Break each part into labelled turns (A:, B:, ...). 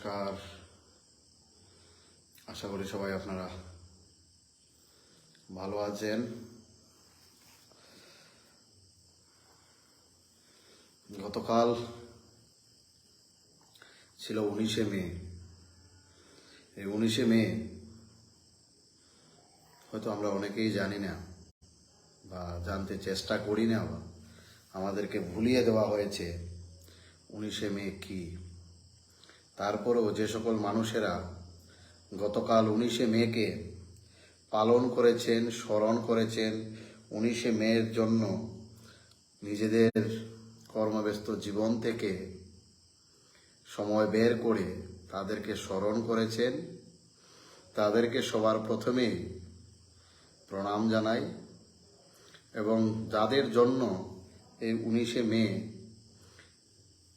A: নমস্কার। আশা করি সবাই আপনারা ভালো আছেন। গতকাল ছিল 19শে মে। এই 19শে মে হয়তো আমরা অনেকেই জানি না বা জানতে চেষ্টা করি না, বা আমাদেরকে ভুলিয়ে দেওয়া হয়েছে 19শে মে কি। তারপরেও যে সকল মানুষেরা গতকাল 19শে মেকে পালন করেছেন, স্মরণ করেছেন, 19শে মের জন্য নিজেদের কর্মব্যস্ত জীবন থেকে সময় বের করে তাদেরকে স্মরণ করেছেন, তাদেরকে সবার প্রথমেই প্রণাম জানাই। এবং যাদের জন্য এই 19শে মে,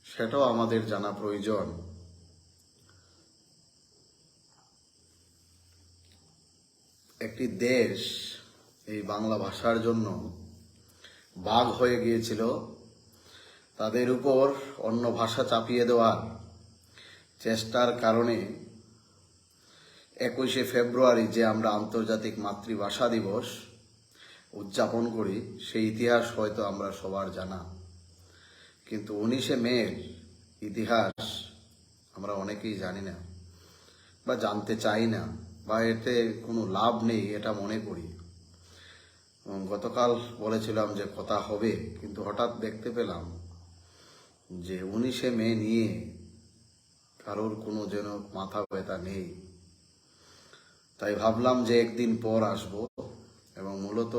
A: সেটাও আমাদের জানা প্রয়োজন। একটি দেশ এই বাংলা ভাষার জন্য ভাগ হয়ে গিয়েছিল, তাদের উপর অন্য ভাষা চাপিয়ে দেওয়ার চেষ্টার কারণে 21শে ফেব্রুয়ারি যে আমরা আন্তর্জাতিক মাতৃভাষা দিবস উদযাপন করি, সেই ইতিহাস হয়তো আমরা সবার জানা। কিন্তু 19শে মের ইতিহাস আমরা অনেকেই জানি না বা জানতে চাই না, বা এতে কোনো লাভ নেই এটা মনে করি। গতকাল বলেছিলাম যে কথা হবে, কিন্তু হঠাৎ দেখতে পেলাম যে 19শে মে নিয়ে কারোর কোনো যেন মাথা ব্যথা নেই। তাই ভাবলাম যে একদিন পর আসব, এবং মূলত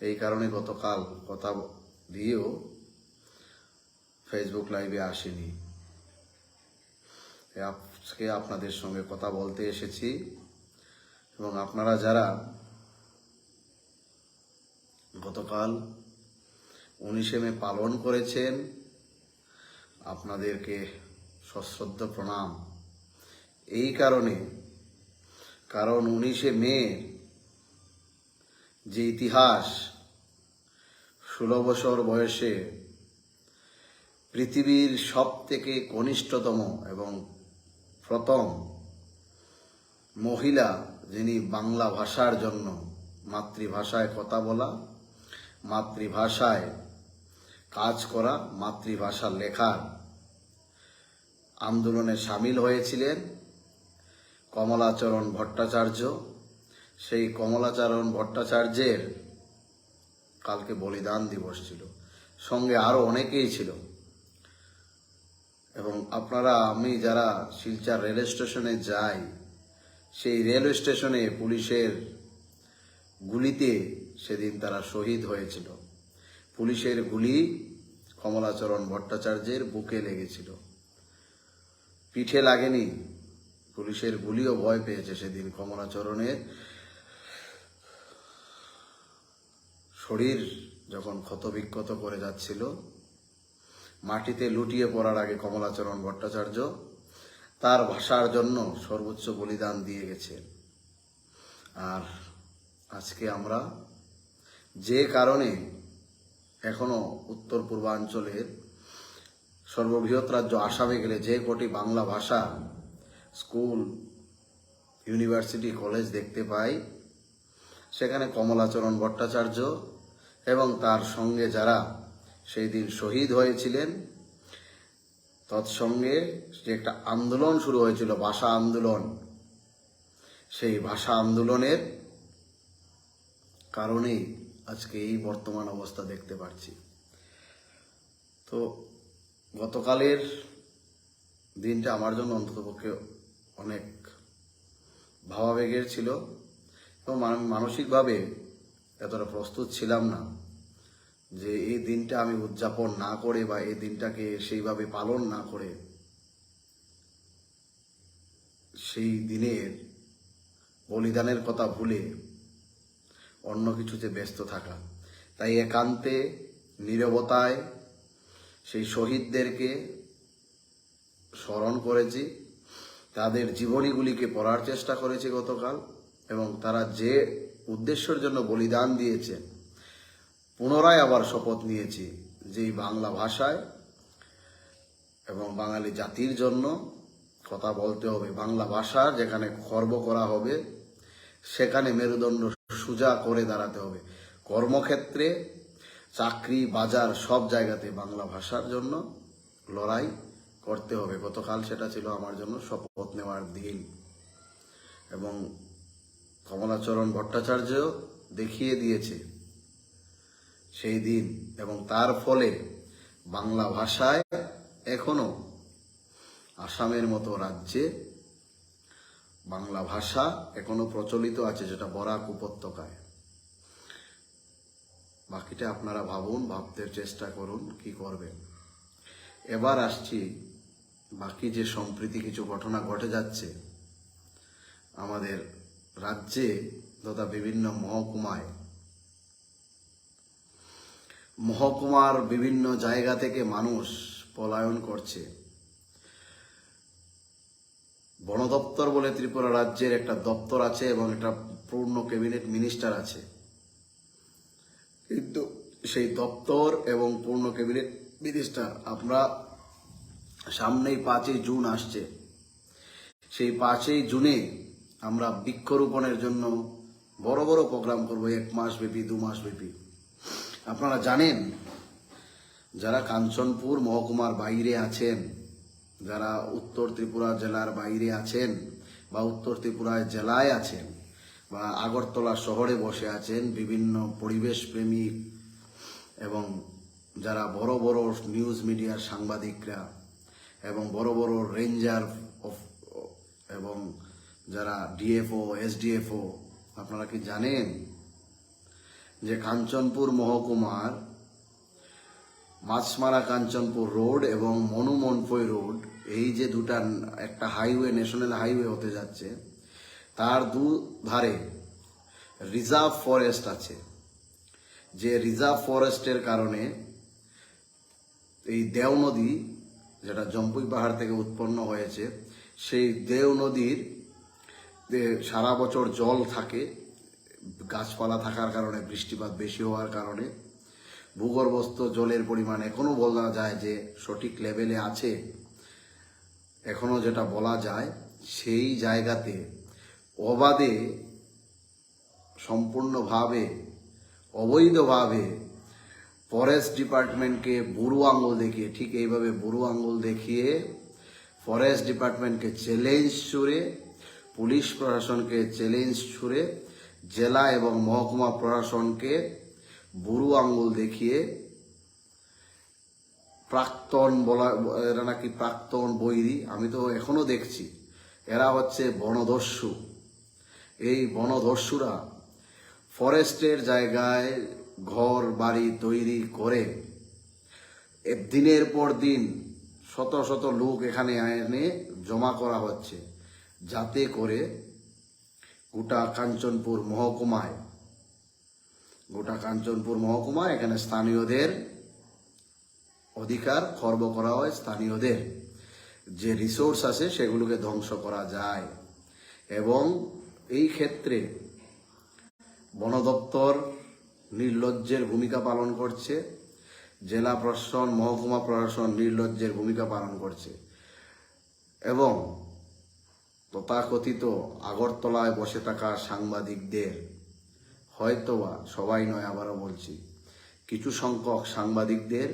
A: এই কারণে গতকাল কথা দিয়েও ফেসবুক লাইভে আসিনি। আজকে আপনাদের সঙ্গে কথা বলতে এসেছি, এবং আপনারা যারা গতকাল 19শে মে পালন করেছেন, আপনাদেরকে সশ্রদ্ধ প্রণাম। এই কারণ 19শে মে যে ইতিহাস, 16 বছর বয়সে পৃথিবীর সব থেকে কনিষ্ঠতম এবং প্রথম মহিলা যিনি বাংলা ভাষার জন্য, মাতৃভাষায় কথা বলা, মাতৃভাষায় কাজ করা, মাতৃভাষা লেখার আন্দোলনে সামিল হয়েছিলেন কমলাচরণ ভট্টাচার্য। সেই কমলাচরণ ভট্টাচার্যের কালকে বলিদান দিবস ছিল, সঙ্গে আরো অনেকেই ছিল। এবং আপনারা, আমি যারা শিলচর রেল স্টেশনে যাই, সেই রেল স্টেশনে পুলিশের গুলিতে সেদিন তারা শহীদ হয়েছিল। পুলিশের গুলি কমলাচরণ ভট্টাচার্যের বুকে লেগেছিল, পিঠে লাগেনি। পুলিশের গুলিও ভয় পেয়েছে সেদিন। কমলাচরণের শরীর যখন ক্ষতবিক্ষত করে যাচ্ছিল, মাটিতে লুটিয়ে পড়ার আগে কমলাচরণ ভট্টাচার্য তার ভাষার জন্য সর্বোচ্চ বলিদান দিয়ে গেছে। আর আজকে আমরা যে কারণে এখনো উত্তর পূর্বাঞ্চলের সর্ববৃহৎ রাজ্য আসামে গেলে যে কটি বাংলা ভাষা স্কুল, ইউনিভার্সিটি, কলেজ দেখতে পাই, সেখানে কমলাচরণ ভট্টাচার্য এবং তার সঙ্গে যারা সেই দিন শহীদ হয়েছিলেন, তৎসঙ্গে যে একটা আন্দোলন শুরু হয়েছিল, ভাষা আন্দোলন, সেই ভাষা আন্দোলনের কারণেই আজকে এই বর্তমান অবস্থা দেখতে পাচ্ছি। তো গতকালের দিনটা আমার জন্য অন্ততপক্ষে অনেক ভাবাবেগের ছিল, এবং আমি মানসিকভাবে এতটা প্রস্তুত ছিলাম না যে এই দিনটা আমি উদযাপন না করে বা এই দিনটাকে সেইভাবে পালন না করে সেই দিনের বলিদানের কথা ভুলে অন্য কিছুতে ব্যস্ত থাকা। তাই একান্তে নীরবতায় সেই শহীদদেরকে স্মরণ করেছি, তাদের জীবনীগুলিকে পড়ার চেষ্টা করেছি গতকাল, এবং তারা যে উদ্দেশ্যের জন্য বলিদান দিয়েছেন, পুনরায় আবার শপথ নিয়েছি যে বাংলা ভাষায় এবং বাঙালি জাতির জন্য কথা বলতে হবে। বাংলা ভাষা যেখানে খর্ব করা হবে সেখানে মেরুদণ্ড সোজা করে দাঁড়াতে হবে। কর্মক্ষেত্রে, চাকরি, বাজার সব জায়গাতে বাংলা ভাষার জন্য লড়াই করতে হবে। গতকাল সেটা ছিল আমার জন্য শপথ নেওয়ার দিন, এবং কমলাচরণ ভট্টাচার্য দেখিয়ে দিয়েছে সেই দিন, এবং তার ফলে বাংলা ভাষায় এখনো আসামের মতো রাজ্যে বাংলা ভাষা এখনো প্রচলিত আছে, যেটা বরাক উপত্যকায়। বাকিটা আপনারা ভাবুন, ভাবতে চেষ্টা করুন কি করবেন। এবার আসছি বাকি যে সম্প্রতি কিছু ঘটনা ঘটে যাচ্ছে আমাদের রাজ্যে তথা বিভিন্ন মহকুমার বিভিন্ন জায়গা থেকে মানুষ পলায়ন করছে। বন দপ্তর বলে ত্রিপুরা রাজ্যের একটা দপ্তর আছে এবং একটা পূর্ণ ক্যাবিনেট মিনিস্টার আছে, কিন্তু সেই দপ্তর এবং পূর্ণ ক্যাবিনেট মিনিস্টার, আমরা সামনেই 5ই জুন আসছে, সেই 5ই জুনে আমরা বৃক্ষরোপণের জন্য বড় বড় প্রোগ্রাম করব, 1 মাস ব্যাপী, 2 মাস ব্যাপী। আপনারা জানেন, যারা কাঞ্চনপুর মহকুমার বাইরে আছেন, যারা উত্তর ত্রিপুরা জেলার বাইরে আছেন বা উত্তর ত্রিপুরা জেলায় আছেন বা আগরতলা শহরে বসে আছেন, বিভিন্ন পরিবেশ প্রেমিক এবং যারা বড় বড় নিউজ মিডিয়ার সাংবাদিকরা এবং বড় বড় রেঞ্জার এবং যারা ডিএফও, এসডিএফও, আপনারা কি জানেন যে কাঞ্চনপুর মহকুমার মাছমারা কাঞ্চনপুর রোড এবং মনুমনপই রোড, এই যে দুটা একটা হাইওয়ে, ন্যাশনাল হাইওয়ে হতে যাচ্ছে, তার দুধারে রিজার্ভ ফরেস্ট আছে। যে রিজার্ভ ফরেস্টের কারণে এই দেও নদী, যেটা জম্পুই পাহাড় থেকে উৎপন্ন হয়েছে, সেই দেও নদীর সারা বছর জল থাকে, গাছপালা থাকার কারণে, বৃষ্টিপাত বেশি হওয়ার কারণে ভূগর্ভস্থ জলের পরিমাণ এখনো বলা যায় যে সঠিক লেভেলে আছে। এখনো যেটা বলা যায়, সেই জায়গাতে অবাধে, সম্পূর্ণভাবে অবৈধভাবে ফরেস্ট ডিপার্টমেন্টকে বুড়ো আঙুল দেখিয়ে, ঠিক এইভাবে বুড়ো আঙুল দেখিয়ে ফরেস্ট ডিপার্টমেন্টকে চ্যালেঞ্জ ছুড়ে, পুলিশ প্রশাসনকে চ্যালেঞ্জ ছুড়ে, জেলা এবং মহকুমা প্রশাসনকে বুড়ো আঙ্গুল দেখিয়ে প্রাক্তন বলা, এরা নাকি প্রাক্তন বৈরী, আমি তো এখনো দেখছি এরা হচ্ছে বনদস্যু। এই বনদস্যুরা ফরেস্টের জায়গায় ঘর বাড়ি তৈরি করে দিনের পর দিন শত শত লোক এখানে এনে জমা করা হচ্ছে, যাতে করে গোটা কাঞ্চনপুর মহকুমায় এখানে স্থানীয়দের অধিকার খর্ব করা হয়, স্থানীয়দের যে রিসোর্স আছে সেগুলোকে ধ্বংস করা যায়। এবং এই ক্ষেত্রে বন দপ্তর নির্লজ্জের ভূমিকা পালন করছে, জেলা প্রশাসন, মহকুমা প্রশাসন নির্লজ্জের ভূমিকা পালন করছে, এবং তথাকথিত আগরতলায় বসে থাকা সাংবাদিকদের, হয়তোবা সবাই নয়, আবারও বলছি, কিছু সংখ্যক সাংবাদিকদের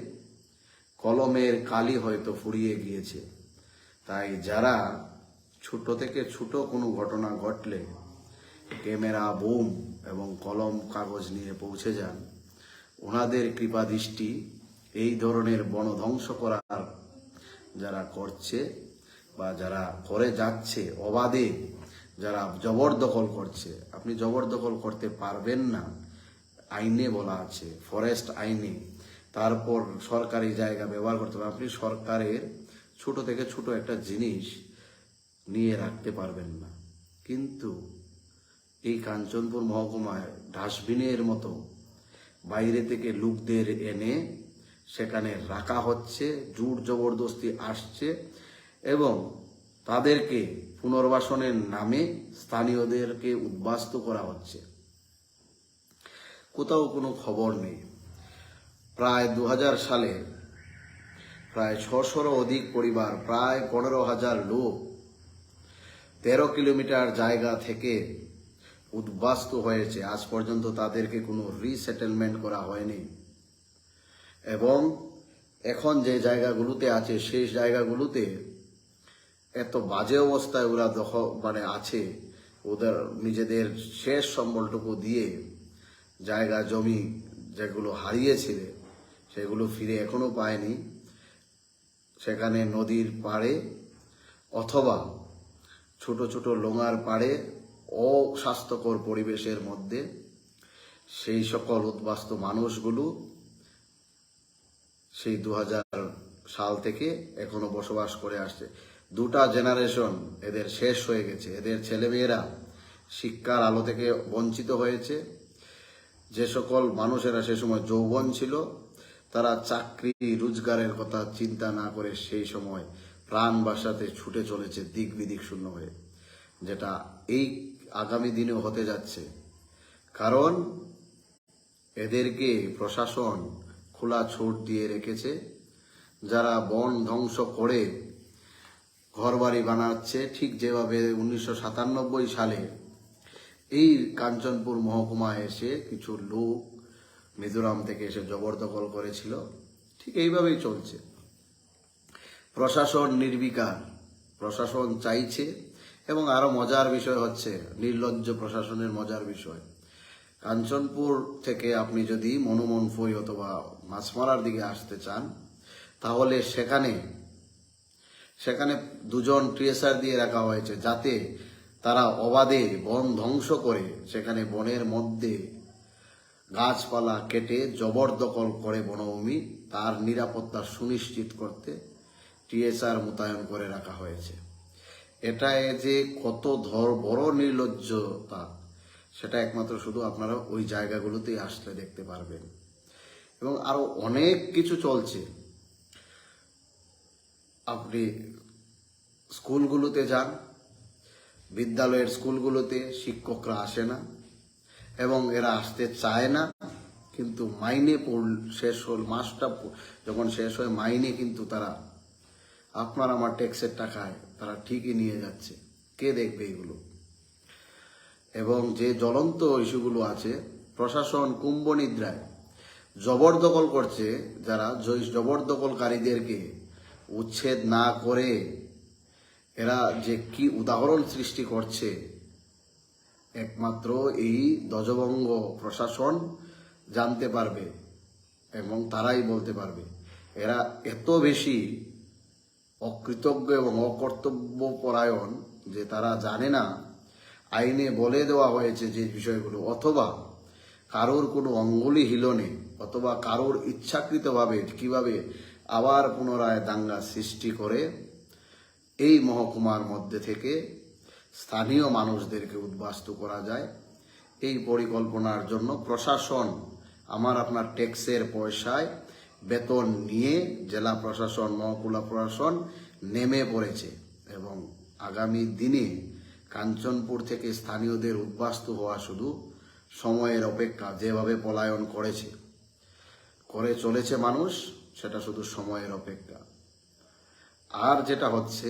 A: কলমের কালি হয়তো ফুরিয়ে গিয়েছে। তাই যারা ছোট থেকে ছোট কোনো ঘটনা ঘটলে ক্যামেরা, বুম এবং কলম কাগজ নিয়ে পৌঁছে যান, ওনাদের কৃপা দৃষ্টি এই ধরনের বন ধ্বংস করার যারা করছে বা যারা করে যাচ্ছে, অবাধে যারা জবরদখল করছে, আপনি জবরদখল করতে পারবেন না, আইনে বলা আছে, ফরেস্ট আইনে। তারপর সরকারি জায়গা ব্যবহার করতে পারবেন, আপনি সরকারের ছোট থেকে ছোট একটা জিনিস নিয়ে রাখতে পারবেন না। কিন্তু এই কাঞ্চনপুর মহকুমায় ডাস্টবিনের মতো বাইরে থেকে লোকদের এনে সেখানে রাখা হচ্ছে, জোর জবরদস্তি আসছে, এবং তাদেরকে পুনর্বাসনের নামে স্থানীয়দেরকে উদ্বাস্ত করা হচ্ছে। কোথাও কোনো খবর নেই। প্রায় 2000 সালে প্রায় 600-র অধিক পরিবার, প্রায় 15,000 লোক 13 কিলোমিটার জায়গা থেকে উদ্বাস্তু হয়েছে। আজ পর্যন্ত তাদেরকে কোনো রিসেটেলমেন্ট করা হয়নি, এবং এখন যে জায়গাগুলোতে আছে সেই জায়গাগুলোতে এত বাজে অবস্থায় ওরা আছে, ওদের নিজেদের শেষ সম্বলটুকু দিয়ে জায়গা জমি যেগুলো হারিয়েছিল সেগুলো ফিরে এখনো পায়নি। সেখানে নদীর পাড়ে অথবা ছোট ছোট লোঙার পাড়ে অস্বাস্থ্যকর পরিবেশের মধ্যে সেই সকল উদ্বাস্তু মানুষগুলো সেই 2000 সাল থেকে এখনো বসবাস করে আসছে। দুটা জেনারেশন এদের শেষ হয়ে গেছে। এদের ছেলেমেয়েরা শিক্ষার আলো থেকে বঞ্চিত হয়েছে। যে সকল মানুষেরা সে সময় যৌবন ছিল, তারা চাকরি রোজগারের কথা চিন্তা না করে সেই সময় প্রাণ বাঁচাতে ছুটে চলেছে দিক বিদিক শূন্য হয়ে, যেটা এই আগামী দিনেও হতে যাচ্ছে। কারণ এদেরকে প্রশাসন খোলা ছুট দিয়ে রেখেছে। যারা বন ধ্বংস করে ঘরবাড়ি বানাচ্ছে, ঠিক যেভাবে 1997 সালে এই কাঞ্চনপুর মহকুমায় এসে কিছু লোক মিজোরাম থেকে এসে জবরদখল করেছিল, ঠিক এইভাবেই চলছে। প্রশাসন নির্বিকার, প্রশাসন চাইছে। এবং আরো মজার বিষয় হচ্ছে, নির্লজ্জ প্রশাসনের মজার বিষয়, কাঞ্চনপুর থেকে আপনি যদি মনুমনফই অথবা মাছমারার দিকে আসতে চান, তাহলে সেখানে 2 জন ট্রেসার দিয়ে রাখা হয়েছে, যাতে তারা অবাধে বন ধ্বংস করে সেখানে বনের মধ্যে গাছপালা কেটে জবরদখল করে বনভূমি, তার নিরাপত্তা সুনিশ্চিত করতে টিএসআর মোতায়েন করে রাখা হয়েছে। এটা যে কত বড় নির্লজ্জতা, সেটা একমাত্র শুধু আপনারা ওই জায়গাগুলোতেই আসলে দেখতে পারবেন। এবং আরো অনেক কিছু চলছে। আপনি স্কুলগুলোতে যান, বিদ্যালয়ের স্কুলগুলোতে শিক্ষকরা আসে না, এবং এরা আসতে চায় না, কিন্তু মাইনে মাসটা যখন শেষ হয় মাইনে কিন্তু তারা আপনার আমার ট্যাক্সের টাকায় তারা ঠিকই নিয়ে যাচ্ছে। কে দেখবে এগুলো? এবং যে জ্বলন্ত ইস্যুগুলো আছে, প্রশাসন কুম্ভনিদ্রায় জবরদখল করছে। যারা জবরদখলকারীদেরকে উচ্ছেদ না করে এরা যে কি উদাহরণ সৃষ্টি করছে, একমাত্র এই ধ্বজভঙ্গ প্রশাসন জানতে পারবে এবং তারাই বলতে পারবে। এরা এত বেশি অকৃতজ্ঞ এবং অকর্তব্যপরায়ণ যে তারা জানে না আইনে বলে দেওয়া হয়েছে যে বিষয়গুলো, অথবা কারোর কোনো অঙ্গুলি হিলনে, অথবা কারোর ইচ্ছাকৃতভাবে কিভাবে আবার পুনরায় দাঙ্গা সৃষ্টি করে এই মহকুমার মধ্যে থেকে স্থানীয় মানুষদেরকে উদ্বাস্তু করা যায়। এই পরিকল্পনার জন্য প্রশাসন আমার আপনার ট্যাক্সের পয়সায় বেতন নিয়ে জেলা প্রশাসন, মহকুমা প্রশাসন নেমে পড়েছে। এবং আগামী দিনে কাঞ্চনপুর থেকে স্থানীয়দের উদ্বাস্তু হওয়া শুধু সময়ের অপেক্ষা। যেভাবে পলায়ন করে চলেছে মানুষ, সেটা শুধু সময়ের অপেক্ষা। আর যেটা হচ্ছে,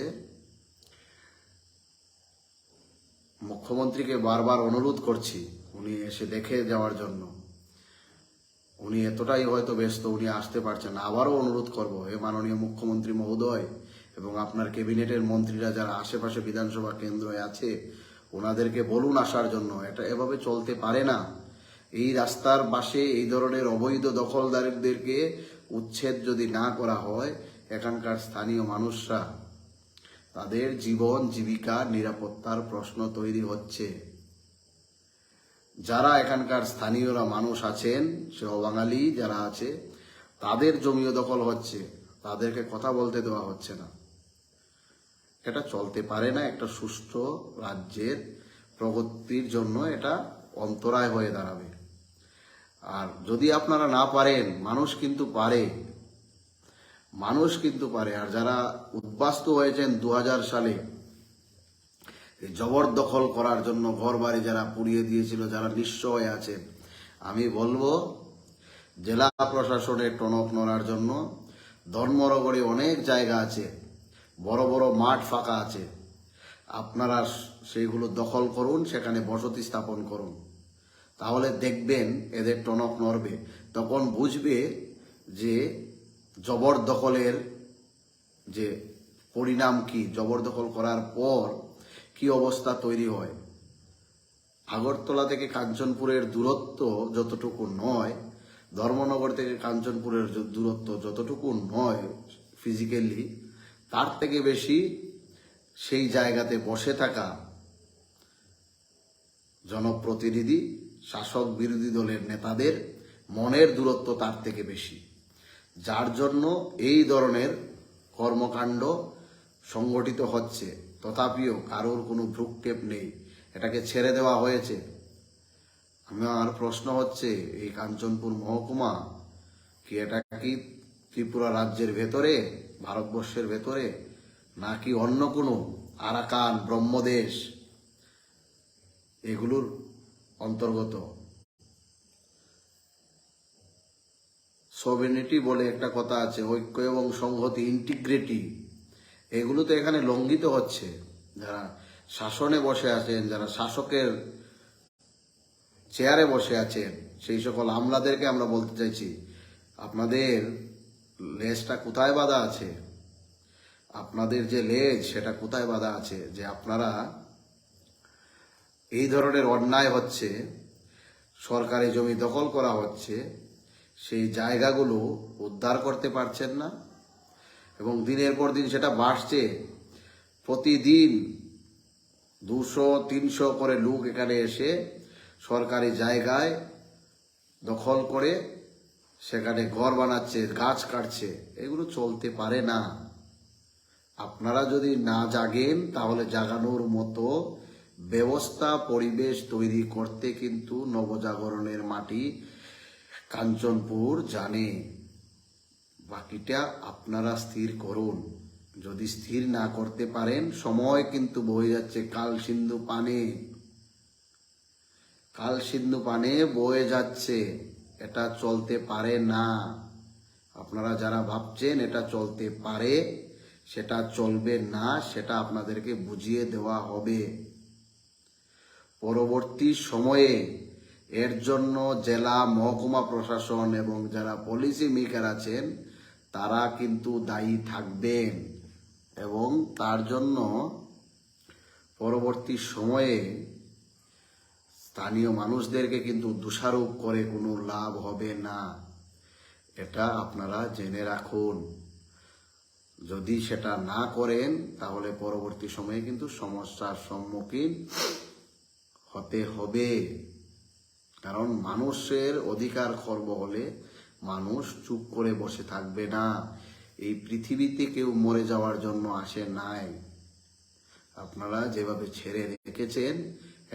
A: মুখ্যমন্ত্রীকে বারবার অনুরোধ করছি উনি এসে দেখে যাওয়ার জন্য। উনি এতটাই হয়তো ব্যস্ত, উনি আসতে পারছেন না। আবারও অনুরোধ করব, হে মাননীয় মুখ্যমন্ত্রী মহোদয় এবং আপনার ক্যাবিনেটের মন্ত্রীরা যারা আশেপাশে বিধানসভা কেন্দ্রে আছে, ওনাদেরকে বলুন আসার জন্য। এটা এভাবে চলতে পারে না। এই রাস্তার পাশে এই ধরনের অবৈধ দখলদারদেরকে উচ্ছেদ যদি না করা হয়, এখানকার স্থানীয় মানুষরা তাদের জীবন জীবিকা নিরাপত্তার প্রশ্ন তৈরি হচ্ছে। যারা এখানকার স্থানীয়রা মানুষ আছেন, সে বাঙালি যারা আছে, তাদের জমিও দখল হচ্ছে, তাদেরকে কথা বলতে দেওয়া হচ্ছে না। এটা চলতে পারে না। একটা সুষ্ঠু রাজ্যের প্রগতির জন্য এটা অন্তরায় হয়ে দাঁড়াবে। আর যদি আপনারা না পারেন, মানুষ কিন্তু পারে। আর যারা উদ্বাস্তু হয়েছেন 2000 সালে জবরদখল করার জন্য, ঘর বাড়ি যারা পুড়িয়ে দিয়েছিল, যারা নিঃস্ব হয়ে আছেন, আমি বলবো জেলা প্রশাসনের টনক নড়ার জন্য ধর্মনগরে অনেক জায়গা আছে, বড় বড় মাঠ ফাঁকা আছে, আপনারা সেইগুলো দখল করুন, সেখানে বসতি স্থাপন করুন, তাহলে দেখবেন এদের টনক নড়বে। তখন বুঝবে যে জবরদখলের যে পরিণাম কি, জবরদখল করার পর কি অবস্থা তৈরি হয়। আগরতলা থেকে কাঞ্চনপুরের দূরত্ব যতটুকু নয়, ধর্মনগর থেকে কাঞ্চনপুরের দূরত্ব যতটুকু নয় ফিজিক্যালি, তার থেকে বেশি সেই জায়গাতে বসে থাকা জনপ্রতিনিধি, শাসক বিরোধী দলের নেতাদের মনের দূরত্ব তার থেকে বেশি, যার জন্য এই ধরনের কর্মকাণ্ড সংগঠিত হচ্ছে। তথাপিও কারোর কোনো ভ্রুক্ষেপ নেই, এটাকে ছেড়ে দেওয়া হয়েছে। আমার প্রশ্ন হচ্ছে, এই কাঞ্চনপুর মহকুমা কি এটা কি ত্রিপুরা রাজ্যের ভেতরে, ভারতবর্ষের ভেতরে, নাকি অন্য কোনো আরাকান, ব্রহ্মদেশ এগুলোর অন্তর্গত? সভেনিটি বলে একটা কথা আছে, ঐক্য এবং সংহতি, ইন্টিগ্রিটি, এগুলো তো এখানে লঙ্ঘিত হচ্ছে। যারা শাসনে বসে আছেন, যারা শাসকের চেয়ারে বসে আছেন, সেই সকল আমলাদেরকে আমরা বলতে চাইছি, আপনাদের লেজটা কোথায় বাঁধা আছে? আপনাদের যে লেজ, সেটা কোথায় বাঁধা আছে যে আপনারা এই ধরনের অন্যায় হচ্ছে, সরকারি জমি দখল করা হচ্ছে, সেই জায়গাগুলো উদ্ধার করতে পারছেন না? এবং দিনের পর দিন সেটা বাড়ছে। প্রতিদিন 200-300 করে লোক এখানে এসে সরকারি জায়গায় দখল করে সেখানে ঘর বানাচ্ছে, গাছ কাটছে। এগুলো চলতে পারে না। আপনারা যদি না জাগেন, তাহলে জাগানোর মতো ব্যবস্থা, পরিবেশ তৈরি করতে কিন্তু নবজাগরণের মাটি কাঞ্চনপুর জানে। বাকিটা আপনারা স্থির করুন। যদি স্থির না করতে পারেন, সময় কিন্তু বয়ে যাচ্ছে কাল সিন্ধু পানে, কাল সিন্ধু পানে বয়ে যাচ্ছে। এটা চলতে পারে না। আপনারা যারা ভাবছেন এটা চলতে পারে, সেটা চলবে না, সেটা আপনাদেরকে বুঝিয়ে দেওয়া হবে। পরবর্তী সময়ে এর জন্য জেলা, মহকুমা প্রশাসন এবং যারা পলিসি মেকার আছেন, তারা কিন্তু দায়ী থাকবেন। এবং তার জন্য পরবর্তী সময়ে স্থানীয় মানুষদেরকে কিন্তু দোষারোপ করে কোনো লাভ হবে না। এটা আপনারা জেনে রাখুন। যদি সেটা না করেন, তাহলে পরবর্তী সময়ে কিন্তু সমস্যার সম্মুখীন হতে হবে। কারণ মানুষের অধিকার খর্ব হলে মানুষ চুপ করে বসে থাকবে না। এই পৃথিবীতে কেউ মরে যাওয়ার জন্য আসে নাই। আপনারা যেভাবে ছেড়ে রেখেছেন,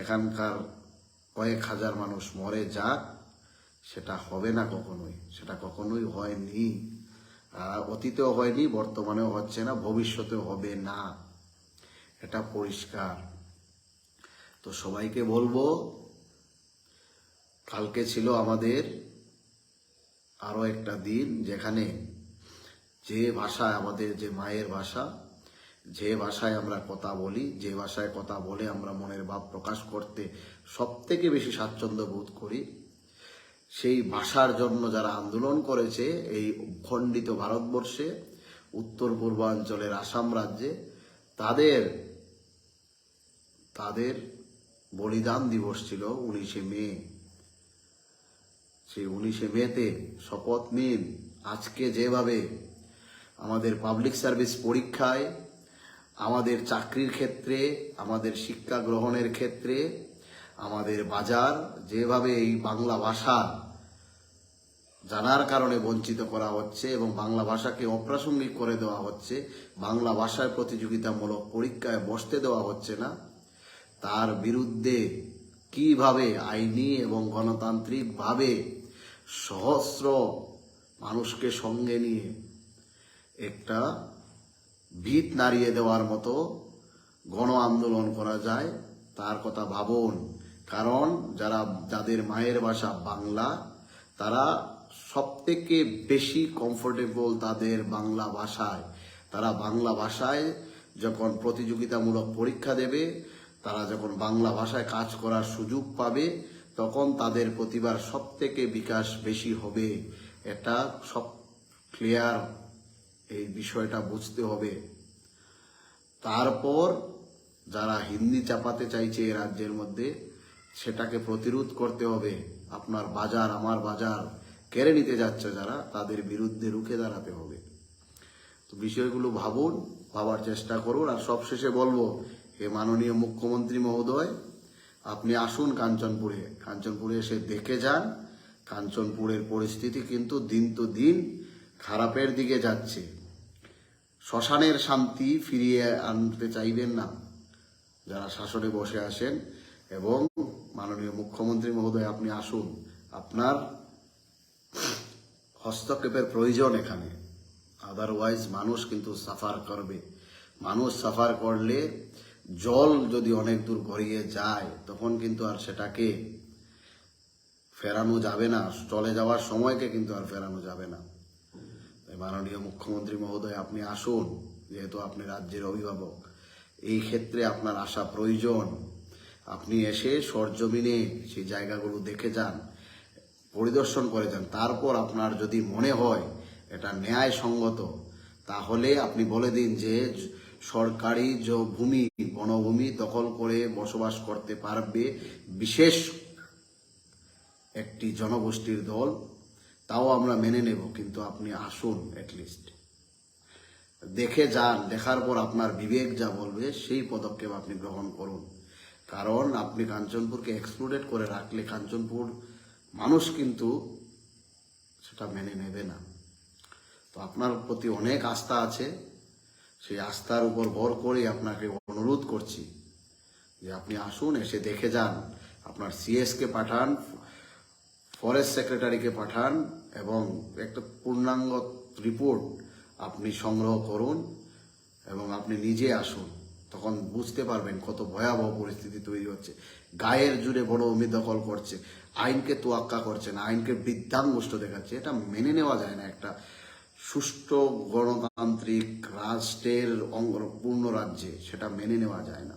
A: এখানকার কয়েক হাজার মানুষ মরে যাক, সেটা হবে না কখনোই। সেটা কখনোই হয়নি, অতীতেও হয়নি, বর্তমানেও হচ্ছে না, ভবিষ্যতেও হবে না। এটা পরিষ্কার। তো সবাইকে বলবো, কালকে ছিল আমাদের আরো একটা দিন, যেখানে যে ভাষায়, আমাদের যে মায়ের ভাষা, যে ভাষায় আমরা কথা বলি, যে ভাষায় কথা বলে আমরা মনের ভাব প্রকাশ করতে সব থেকে বেশি স্বাচ্ছন্দ্য বোধ করি, সেই ভাষার জন্য যারা আন্দোলন করেছে এই খণ্ডিত ভারতবর্ষে, উত্তর পূর্বাঞ্চলের আসাম রাজ্যে, তাদের বলিদান দিবস ছিল 19শে মে। সেই 19শে মেতে শপথ নিন। আজকে যেভাবে আমাদের পাবলিক সার্ভিস পরীক্ষায়, আমাদের চাকরির ক্ষেত্রে, আমাদের শিক্ষা গ্রহণের ক্ষেত্রে, আমাদের বাজার, যেভাবে এই বাংলা ভাষা জানার কারণে বঞ্চিত করা হচ্ছে এবং বাংলা ভাষাকে অপ্রাসঙ্গিক করে দেওয়া হচ্ছে, বাংলা ভাষায় প্রতিযোগিতামূলক পরীক্ষায় বসতে দেওয়া হচ্ছে না, তার বিরুদ্ধে কিভাবে আইনি এবং গণতান্ত্রিকভাবে সহস্র মানুষকে সঙ্গে নিয়ে একটা ভিত নাড়িয়ে দেওয়ার মতো গণ আন্দোলন করা যায়, তার কথা ভাবুন। কারণ যাদের মায়ের ভাষা বাংলা, তারা সবথেকে বেশি কমফোর্টেবল তাদের বাংলা ভাষায়। তারা বাংলা ভাষায় যখন প্রতিযোগিতামূলক পরীক্ষা দেবে, তারা যখন বাংলা ভাষায় কাজ করার সুযোগ পাবে, তখন তাদের প্রতিভার সবথেকে বিকাশ বেশি হবে। এটা সব ক্লিয়ার, এই বিষয়টা বুঝতে হবে। তারপর যারা হিন্দি চাপাতে চাইছে এই রাজ্যের মধ্যে, সেটাকে প্রতিরোধ করতে হবে। আপনার বাজার, আমার বাজার কেড়ে নিতে যাচ্ছে যারা, তাদের বিরুদ্ধে রুখে দাঁড়াতে হবে। তো বিষয়গুলো ভাবুন, ভাবার চেষ্টা করুন। আর সবশেষে বলবো, হে মাননীয় মুখ্যমন্ত্রী মহোদয়, আপনি আসুন কাঞ্চনপুরে। কাঞ্চনপুরে এসে দেখে যান। কাঞ্চনপুরের পরিস্থিতি কিন্তু দিন তো দিন খারাপের দিকে যাচ্ছে। শ্মশানের শান্তি ফিরিয়ে আনতে চাইবেন না যারা শাসনে বসে আছেন। এবং মাননীয় মুখ্যমন্ত্রী মহোদয়, আপনি আসুন। আপনার হস্তক্ষেপের প্রয়োজন এখানে। আদারওয়াইজ মানুষ কিন্তু সাফার করবে। মানুষ সাফার করলে জল যদি অনেক দূর গড়িয়ে যায়, তখন কিন্তু আর সেটাকে ফেরানো যাবে না। চলে যাওয়ার সময়কে কিন্তু আর ফেরানো যাবে না। মাননীয় মুখ্যমন্ত্রী মহোদয়, আপনি আসুন। যেহেতু আপনি রাজ্যের অভিভাবক, এই ক্ষেত্রে আপনার আসা প্রয়োজন। আপনি এসে সরজমিনে সেই জায়গাগুলো দেখে যান, পরিদর্শন করে যান। তারপর আপনার যদি মনে হয় এটা ন্যায়সঙ্গত, তাহলে আপনি বলে দিন যে সরকারি যে ভূমি, বনভূমি দখল করে বসবাস করতে পারবে বিশেষ একটি জনগোষ্ঠীর দল, তাও আমরা মেনে নেব। কিন্তু আপনি আসুন, অ্যাটলিস্ট দেখে যান। দেখার পর আপনার বিবেক যা বলবে সেই পদক্ষেপ আপনি গ্রহণ করুন। কারণ আপনি কাঞ্চনপুরকে এক্সক্লুডেড করে রাখলে কাঞ্চনপুর মানুষ কিন্তু সেটা মেনে নেবে না। তো আপনার প্রতি অনেক আস্থা আছে, সেই আস্থার উপর ভর করে আপনাকে অনুরোধ করছি যে আপনি আসুন, এসে দেখে যান। আপনার সিএসকে পাঠান, ফরেস্ট সেক্রেটারিকে পাঠান, এবং একটা পূর্ণাঙ্গ রিপোর্ট আপনি সংগ্রহ করুন এবং আপনি নিজে আসুন। তখন বুঝতে পারবেন কত ভয়াবহ পরিস্থিতি তৈরি হচ্ছে। গায়ের জুড়ে বনভূমি দখল করছে, আইনকে তোয়াক্কা করছে না, আইনকে বৃদ্ধাঙ্গুষ্ঠ দেখাচ্ছে। এটা মেনে নেওয়া যায় না। একটা সুষ্ঠু গণতান্ত্রিক রাষ্ট্রের পূর্ণ রাজ্যে সেটা মেনে নেওয়া যায় না।